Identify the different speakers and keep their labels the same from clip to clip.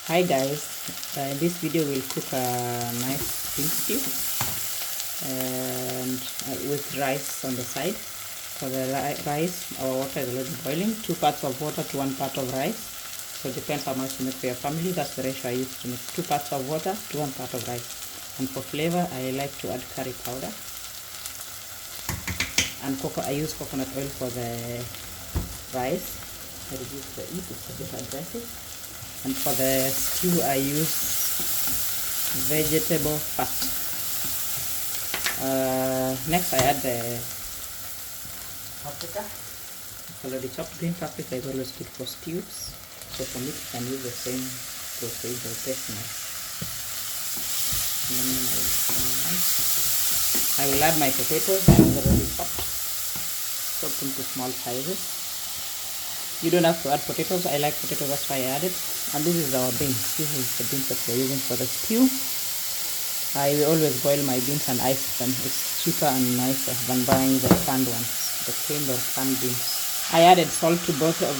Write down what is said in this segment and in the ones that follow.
Speaker 1: Hi guys, in this video we'll cook a nice beef stew and with rice on the side. For the rice, our water is already boiling, 2 parts of water to 1 part of rice. So it depends how much to make for your family. That's the ratio I use to make 2 parts of water to 1 part of rice. And for flavor, I like to add curry powder. And I use coconut oil for the rice. I reduce the heat, it's a bit aggressive. And for the stew, I use vegetable fat. Next, I add the paprika. It's already chopped. Green paprika is always good for stews. So for me, you can use the same procedure, taste nice. I will add my potatoes. I have already chopped into small sizes. You don't have to add potatoes. I like potatoes, that's why I added. And this is our beans. This is the beans that we're using for the stew. I will always boil my beans and ice them. It's cheaper and nicer than buying the canned ones, the canned or canned beans. I added salt to both of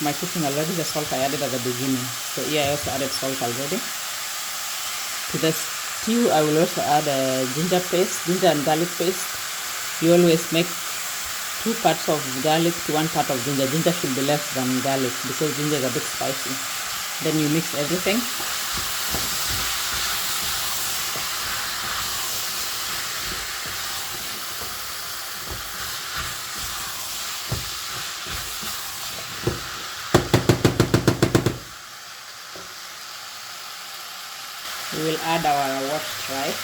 Speaker 1: my cooking already. The salt I added at the beginning. So here I also added salt already. To the stew, I will also add a ginger and garlic paste. You always make 2 parts of garlic to 1 part of ginger. Ginger should be less than garlic because ginger is a bit spicy. Then you mix everything. We will add our washed rice.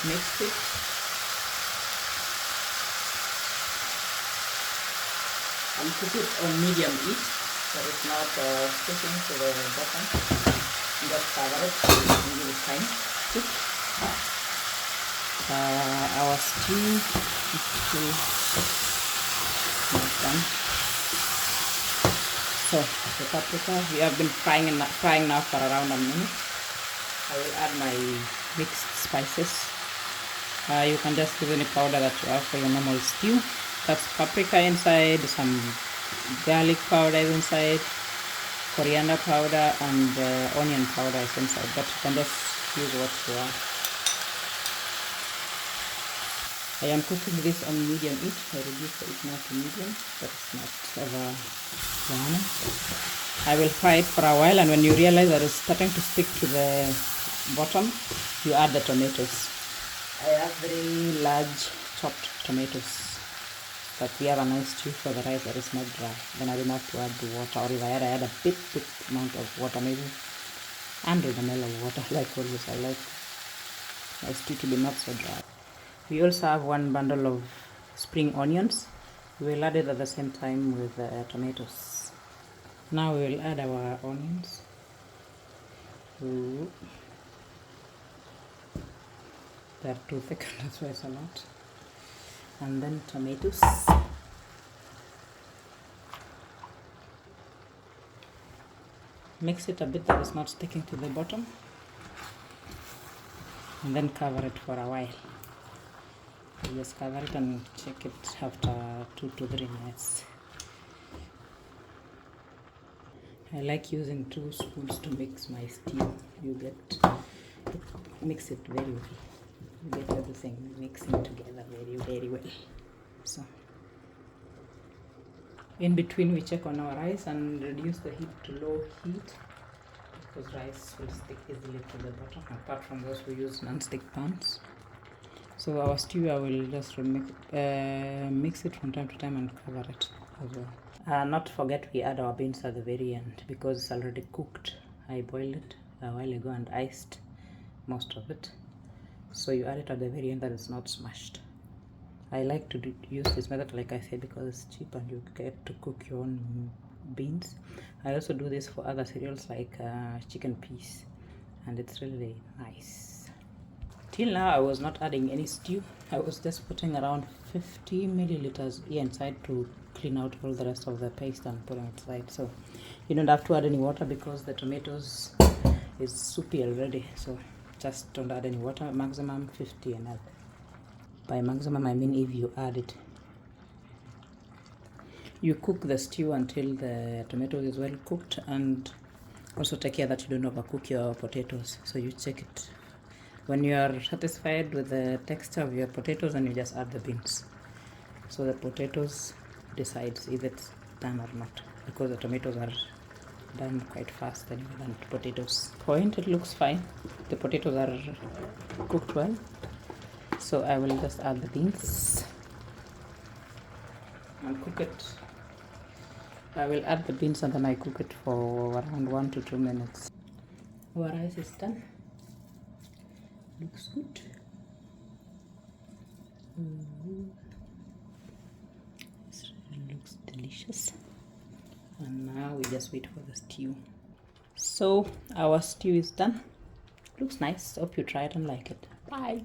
Speaker 1: Mix it. And cook it on medium heat, so it's not sticking to the bottom. Just cover it and give it time to cook. Our stew is done. So the paprika, we have been frying now for around a minute. I will add my mixed spices. You can just use any powder that you have for your normal stew. That's paprika inside, some garlic powder is inside, coriander powder, and onion powder is inside. But you can just use what you want. I am cooking this on medium heat. I reduce the heat now to medium, but it's not over burning. I will fry it for a while, and when you realize that it's starting to stick to the bottom, you add the tomatoes. I have very large chopped tomatoes, but we have a nice stew for the rice that is not dry. Then I don't have to add the water, or if I add a big amount of water, maybe 100 ml of water, like always. I like my stew to be not so dry. We also have 1 bundle of spring onions. We will add it at the same time with the tomatoes. Now we will add our onions. Ooh. They're too thick, that's why it's a lot. And then tomatoes. Mix it a bit that it's not sticking to the bottom. And then cover it for a while. You just cover it and check it after 2 to 3 minutes. I like using 2 spoons to mix my stew. You mix it very well. You get everything mixing together very well. So in between we check on our rice and reduce the heat to low heat, because rice will stick easily to the bottom. Apart from those, we use non-stick pans. So our stew, I will just mix it from time to time and cover it as well. Not forget we add our beans at the very end, because it's already cooked. I boiled it a while ago and iced most of it. So you add it at the very end that it's not smashed. I like to use this method, like I said, because it's cheap and you get to cook your own beans. I also do this for other cereals like chicken peas, and it's really nice. Till now I was not adding any stew. I was just putting around 50 milliliters here inside to clean out all the rest of the paste and put it aside. So you don't have to add any water because the tomatoes is soupy already, so just don't add any water. Maximum 50 ml. By maximum I mean if you add it. You cook the stew until the tomatoes is well cooked, and also take care that you don't overcook your potatoes. So you check it when you are satisfied with the texture of your potatoes, and you just add the beans. So the potatoes decides if it's done or not, because the tomatoes are done quite fast anyway than potatoes. Point, it looks fine. The potatoes are cooked well. So I will just add the beans and cook it. I will add the beans and then I cook it for around 1 to 2 minutes. Our rice is done. Looks good. It looks delicious. And now we just wait for the stew. So our stew is done. Looks nice. Hope you try it and like it. Bye.